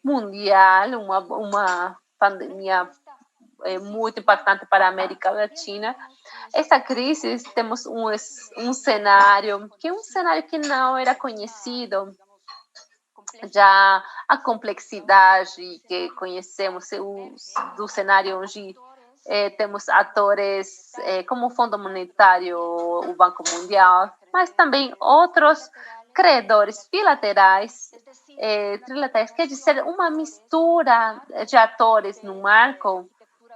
mundial, uma pandemia muito impactante para a América Latina. Essa crise, temos um cenário que não era conhecido, já a complexidade que conhecemos do cenário onde temos atores como o Fundo Monetário, o Banco Mundial, mas também outros credores bilaterais, trilaterais, quer dizer, uma mistura de atores no marco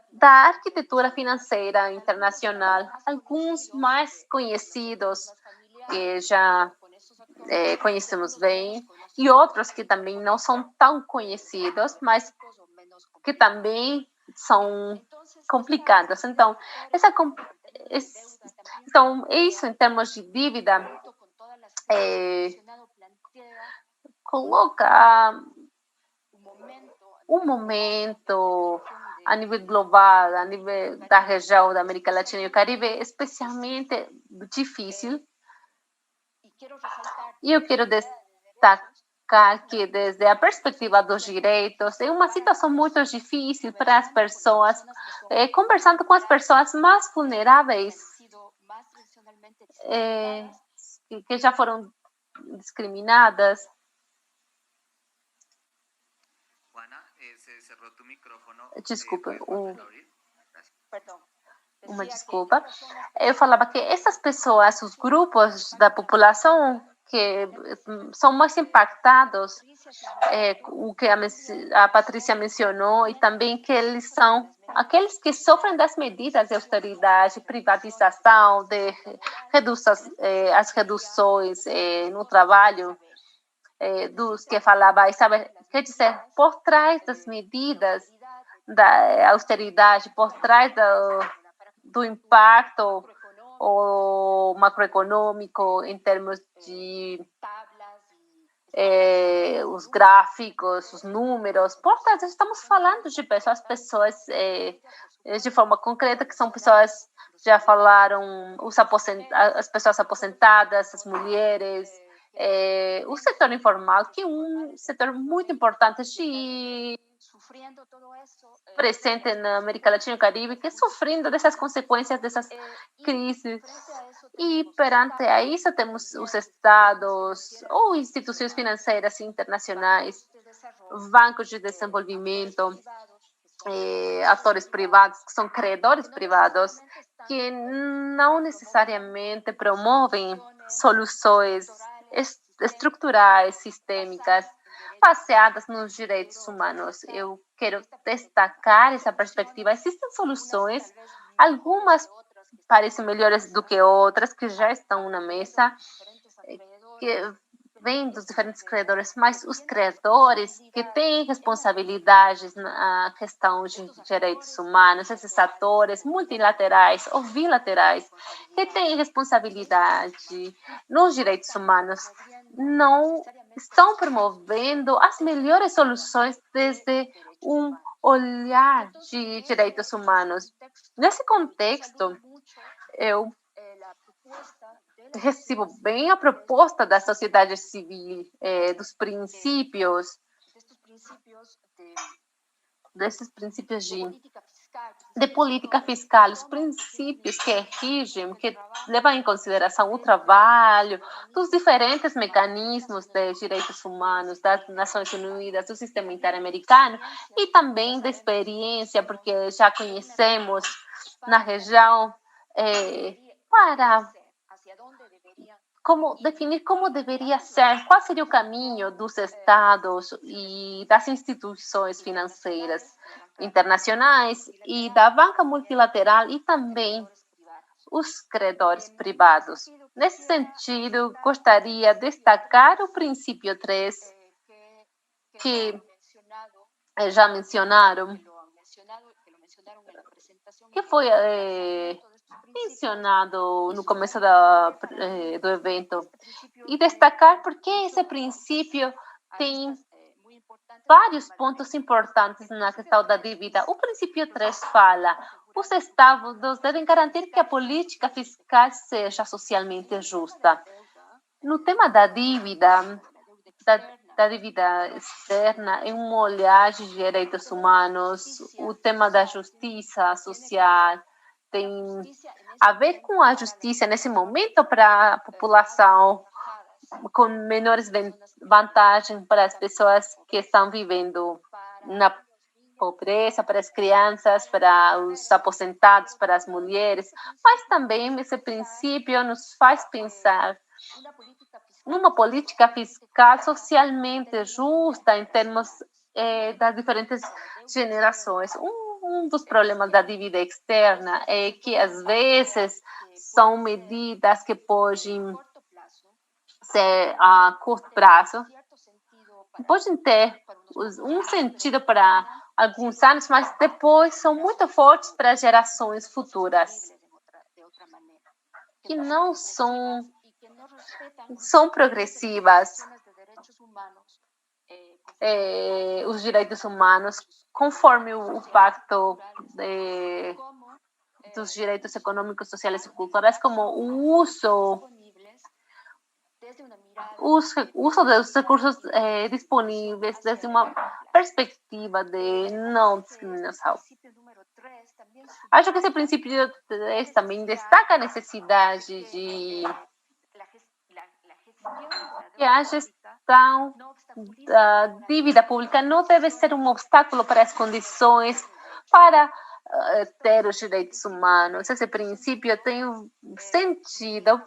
da arquitetura financeira internacional, alguns mais conhecidos que já conhecemos bem, e outros que também não são tão conhecidos, mas que também são complicados. Então, isso em termos de dívida coloca um momento a nível global, a nível da região da América Latina e o Caribe, especialmente difícil. E eu quero destacar que, desde a perspectiva dos direitos, é uma situação muito difícil para as pessoas, conversando com as pessoas mais vulneráveis, que já foram discriminadas. Desculpa, uma desculpa. Eu falava que essas pessoas, os grupos da população que são mais impactados, o que a Patrícia mencionou, e também que eles são aqueles que sofrem das medidas de austeridade, privatização, de as reduções no trabalho, dos que falava, sabe, quer dizer, por trás das medidas da austeridade, por trás do impacto macroeconômico em termos de os gráficos, os números. Portanto, estamos falando de pessoas de forma concreta, que são pessoas, já falaram, as pessoas aposentadas, as mulheres, o setor informal, que é um setor muito importante presente na América Latina e Caribe, que sofrendo dessas consequências dessas crises. E perante a isso temos os estados ou instituições financeiras internacionais, bancos de desenvolvimento, atores privados, que são credores privados, que não necessariamente promovem soluções estruturais, sistêmicas, baseadas nos direitos humanos. Eu quero destacar essa perspectiva. Existem soluções, algumas parecem melhores do que outras, que já estão na mesa, que vêm dos diferentes credores, mas os credores que têm responsabilidades na questão de direitos humanos, esses atores multilaterais ou bilaterais que têm responsabilidade nos direitos humanos, não estão promovendo as melhores soluções desde um olhar de direitos humanos. Nesse contexto, eu recebo bem a proposta da sociedade civil, desses princípios de política fiscal, os princípios que regem, que levam em consideração o trabalho, dos diferentes mecanismos de direitos humanos das Nações Unidas, do sistema interamericano, e também da experiência, porque já conhecemos na região, para definir como deveria ser, qual seria o caminho dos estados e das instituições financeiras internacionais e da banca multilateral e também os credores privados. Nesse sentido, gostaria de destacar o princípio 3, que já mencionaram, que foi mencionado no começo do evento, e destacar porque esse princípio tem vários pontos importantes na questão da dívida. O princípio 3 fala: os estados devem garantir que a política fiscal seja socialmente justa. No tema da dívida, da dívida externa, é um olhar de direitos humanos, o tema da justiça social tem a ver com a justiça nesse momento para a população, com menores vantagens para as pessoas que estão vivendo na pobreza, para as crianças, para os aposentados, para as mulheres, mas também esse princípio nos faz pensar numa política fiscal socialmente justa em termos das diferentes gerações. Um dos problemas da dívida externa é que, às vezes, são medidas que podem ser a curto prazo, podem ter um sentido para alguns anos, mas depois são muito fortes para gerações futuras, que não são progressivas. Os direitos humanos, conforme o Pacto dos Direitos Econômicos, Sociais e Culturais, como o uso dos recursos disponíveis desde uma perspectiva de não discriminação. Acho que esse princípio 3 também destaca a necessidade de que a gestão da dívida pública não deve ser um obstáculo para as condições para ter os direitos humanos. Esse princípio tem sentido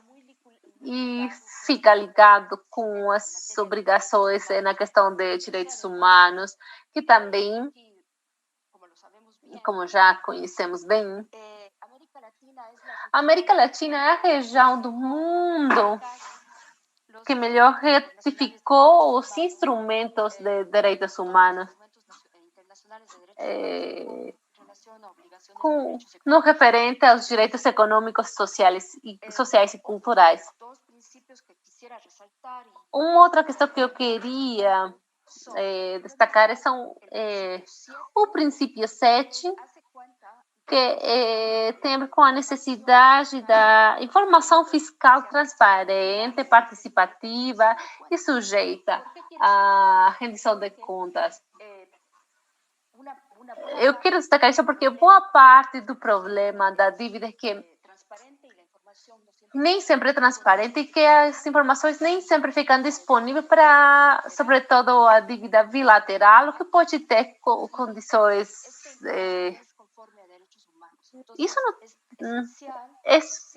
e fica ligado com as obrigações na questão de direitos humanos, que também, como já conhecemos bem, a América Latina é a região do mundo que melhor retificou os instrumentos de direitos humanos no referente aos direitos econômicos, sociais e culturais. Uma outra questão que eu queria destacar são o princípio 7, que tem a ver com a necessidade da informação fiscal transparente, participativa e sujeita à rendição de contas. Eu quero destacar isso porque boa parte do problema da dívida é que nem sempre é transparente e que as informações nem sempre ficam disponíveis para, sobretudo, a dívida bilateral, o que pode ter condições.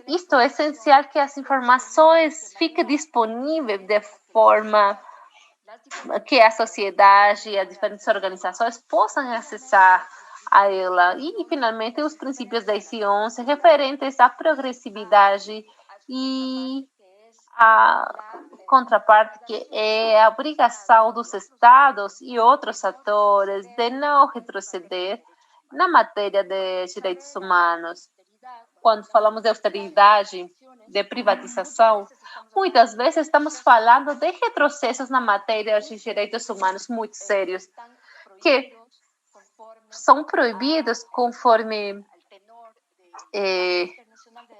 Isto é essencial que as informações fiquem disponíveis de forma que a sociedade e as diferentes organizações possam acessar a ela. E, finalmente, os princípios 10 e 11 referentes à progressividade e a contraparte, que é a obrigação dos Estados e outros atores de não retroceder na matéria de direitos humanos. Quando falamos de austeridade, de privatização, muitas vezes estamos falando de retrocessos na matéria de direitos humanos muito sérios, que são proibidos conforme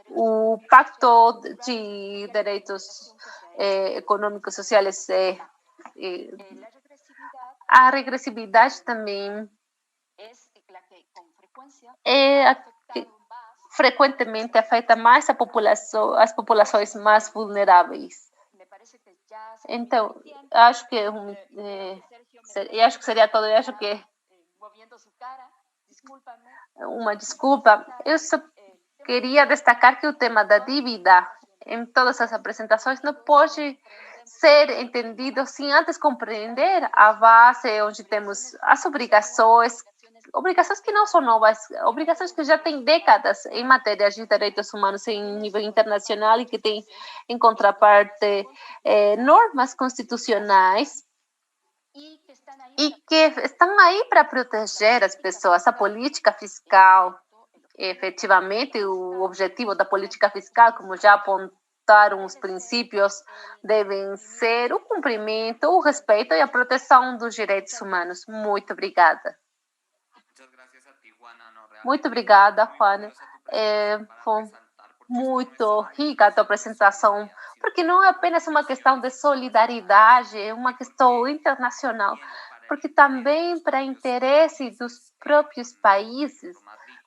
o Pacto de Direitos Econômicos e Sociais. A regressividade também frequentemente afeta mais as populações mais vulneráveis. Então, acho que seria todo. Eu acho que uma desculpa. Eu só queria destacar que o tema da dívida em todas as apresentações não pode ser entendido sem antes compreender a base onde temos as obrigações que não são novas, obrigações que já têm décadas em matéria de direitos humanos em nível internacional e que têm, em contraparte, normas constitucionais e que estão aí para proteger as pessoas. A política fiscal, efetivamente, o objetivo da política fiscal, como já apontaram os princípios, devem ser o cumprimento, o respeito e a proteção dos direitos humanos. Muito obrigada. Muito obrigada, Juana. Foi muito rica a tua apresentação, porque não é apenas uma questão de solidariedade, é uma questão internacional, porque também para interesse dos próprios países,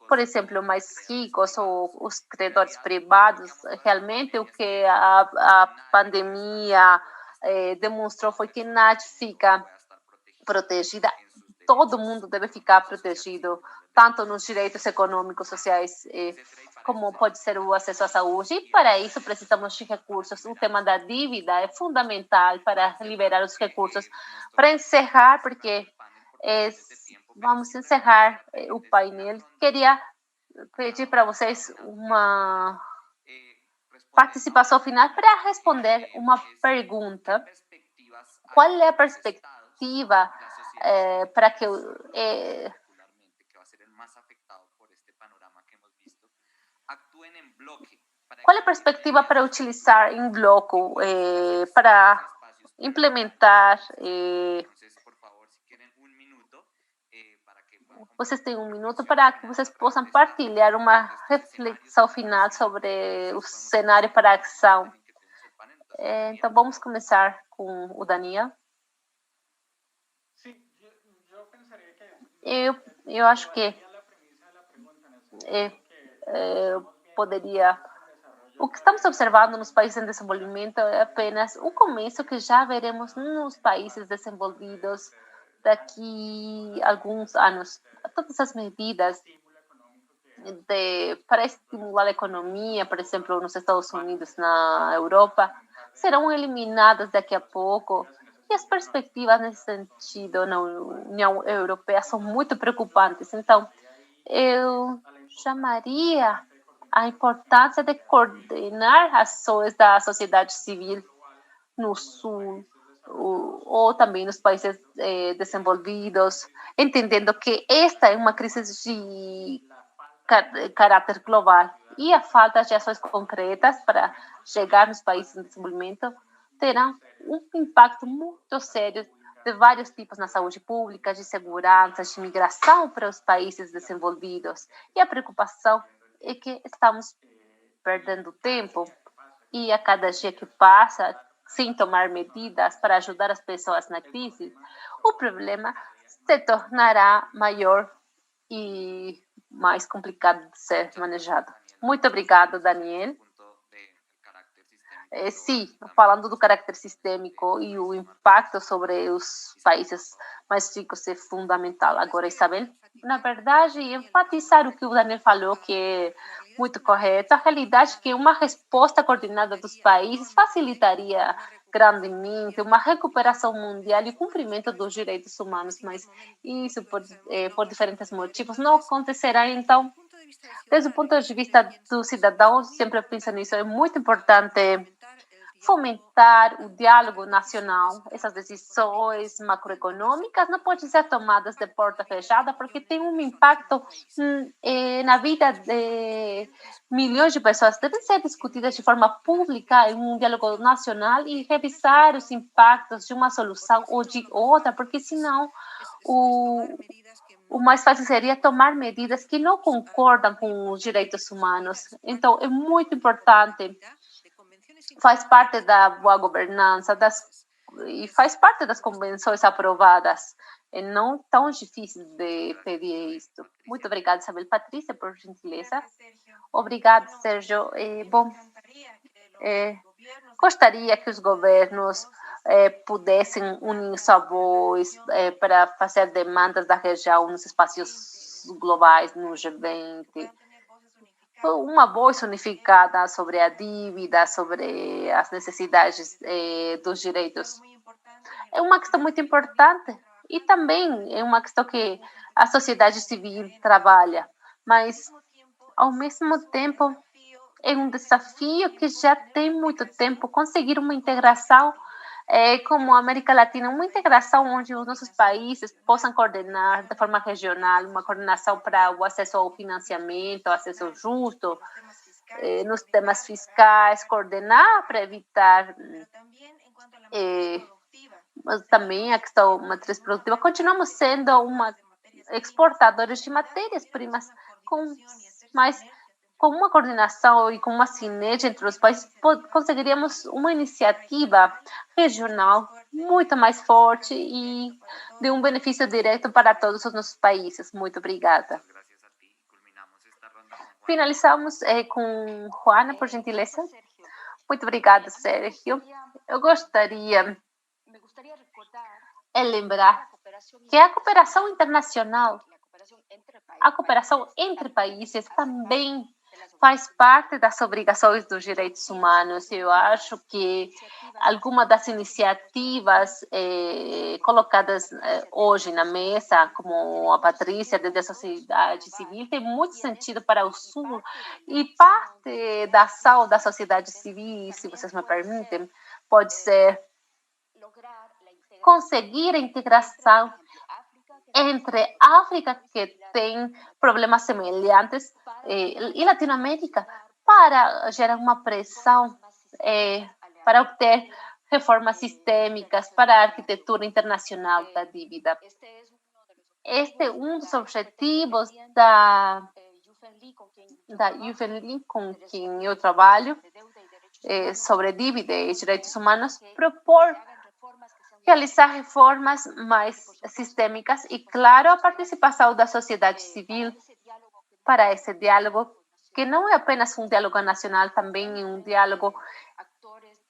por exemplo, mais ricos ou os credores privados, realmente o que a pandemia demonstrou foi que nada fica protegida. Todo mundo deve ficar protegido, tanto nos direitos econômicos, sociais, como pode ser o acesso à saúde. E para isso precisamos de recursos. O tema da dívida é fundamental para liberar os recursos. Para encerrar, porque vamos encerrar o painel, queria pedir para vocês uma participação final para responder uma pergunta. Qual é a perspectiva para que qual é a perspectiva para utilizar em bloco para implementar? Vocês têm um minuto para que vocês possam partilhar uma reflexão final sobre o cenário para a ação. Então, vamos começar com o Daniel. Eu acho que poderia... O que estamos observando nos países em desenvolvimento é apenas um começo que já veremos nos países desenvolvidos daqui a alguns anos. Todas as medidas para estimular a economia, por exemplo, nos Estados Unidos, na Europa, serão eliminadas daqui a pouco. E as perspectivas nesse sentido na União Europeia são muito preocupantes. Então, eu chamaria a importância de coordenar ações da sociedade civil no Sul ou também nos países desenvolvidos, entendendo que esta é uma crise de caráter global e a falta de ações concretas para chegar nos países em desenvolvimento terão um impacto muito sério de vários tipos na saúde pública, de segurança, de imigração para os países desenvolvidos. E a preocupação é que estamos perdendo tempo e a cada dia que passa, sem tomar medidas para ajudar as pessoas na crise, o problema se tornará maior e mais complicado de ser manejado. Muito obrigado, Daniel. Sim, falando do caráter sistêmico e o impacto sobre os países mais ricos é fundamental. Agora, Isabel, na verdade, enfatizar o que o Daniel falou, que é muito correto, a realidade é que uma resposta coordenada dos países facilitaria grandemente uma recuperação mundial e o cumprimento dos direitos humanos, mas isso, por diferentes motivos, não acontecerá. Então, desde o ponto de vista do cidadão, sempre penso nisso, é muito importante fomentar o diálogo nacional. Essas decisões macroeconômicas não podem ser tomadas de porta fechada, porque tem um impacto na vida de milhões de pessoas. Devem ser discutidas de forma pública em um diálogo nacional e revisar os impactos de uma solução ou de outra, porque senão o mais fácil seria tomar medidas que não concordam com os direitos humanos. Então, é muito importante, faz parte da boa governança e faz parte das convenções aprovadas. É não tão difícil de pedir isto. Muito obrigada, Isabel. Patrícia, por gentileza. Obrigada, Sérgio. Gostaria que os governos pudessem unir sua voz para fazer demandas da região nos espaços globais, no G20. Uma voz unificada sobre a dívida, sobre as necessidades dos direitos. É uma questão muito importante e também é uma questão que a sociedade civil trabalha, mas, ao mesmo tempo, é um desafio que já tem muito tempo conseguir uma integração como a América Latina, uma integração onde os nossos países possam coordenar de forma regional, uma coordenação para o acesso ao financiamento, acesso justo, nos temas fiscais, coordenar para evitar mas também a questão matriz produtiva. Continuamos sendo exportadores de matérias-primas, mas com uma coordenação e com uma sinergia entre os países, conseguiríamos uma iniciativa regional muito mais forte e de um benefício direto para todos os nossos países. Muito obrigada. Finalizamos com Juana, por gentileza. Muito obrigada, Sérgio. Eu gostaria de lembrar que a cooperação internacional, a cooperação entre países também faz parte das obrigações dos direitos humanos. Eu acho que algumas das iniciativas colocadas hoje na mesa, como a Patrícia, desde a sociedade civil, tem muito sentido para o Sul. E parte da ação da sociedade civil, se vocês me permitem, pode ser conseguir a integração entre África, que tem problemas semelhantes, e Latinoamérica, para gerar uma pressão para obter reformas sistêmicas para a arquitetura internacional da dívida. Este é um dos objetivos da UFNLI, com quem eu trabalho, sobre dívida e direitos humanos, propor realizar reformas mais sistêmicas e, claro, a participação da sociedade civil para esse diálogo, que não é apenas um diálogo nacional, também é um diálogo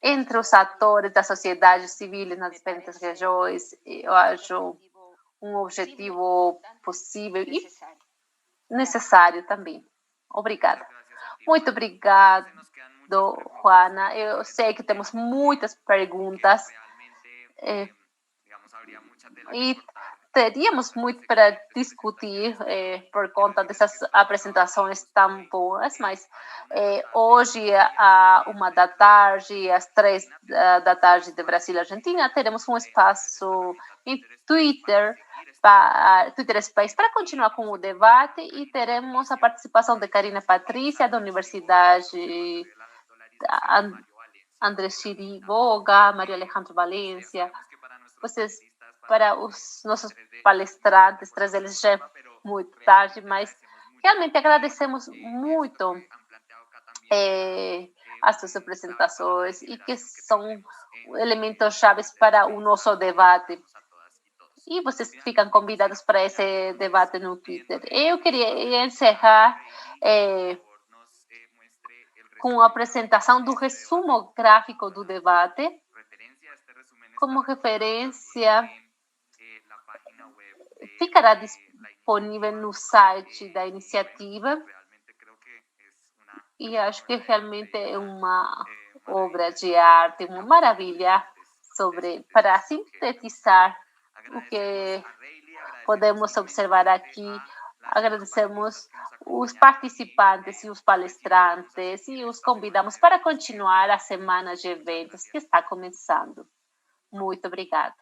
entre os atores da sociedade civil nas diferentes regiões. Eu acho um objetivo possível e necessário também. Obrigada. Muito obrigado, Juana. Eu sei que temos muitas perguntas. E teríamos muito para discutir por conta dessas apresentações tão boas, mas hoje, à 1h da tarde, às 3h da tarde de Argentina, teremos um espaço em Twitter Space para continuar com o debate e teremos a participação de Karina Patrícia, da Universidade André Chiriboga, Maria Alejandro Valência, vocês, para os nossos palestrantes, trazer eles já é muito tarde, mas realmente agradecemos muito as suas apresentações e que são elementos chaves para o nosso debate. E vocês ficam convidados para esse debate no Twitter. Eu queria encerrar com a apresentação do resumo gráfico do debate. Como referência, ficará disponível no site da iniciativa. E acho que realmente é uma obra de arte, uma maravilha para sintetizar o que podemos observar aqui. Agradecemos os participantes e os palestrantes e os convidamos para continuar a semana de eventos que está começando. Muito obrigada.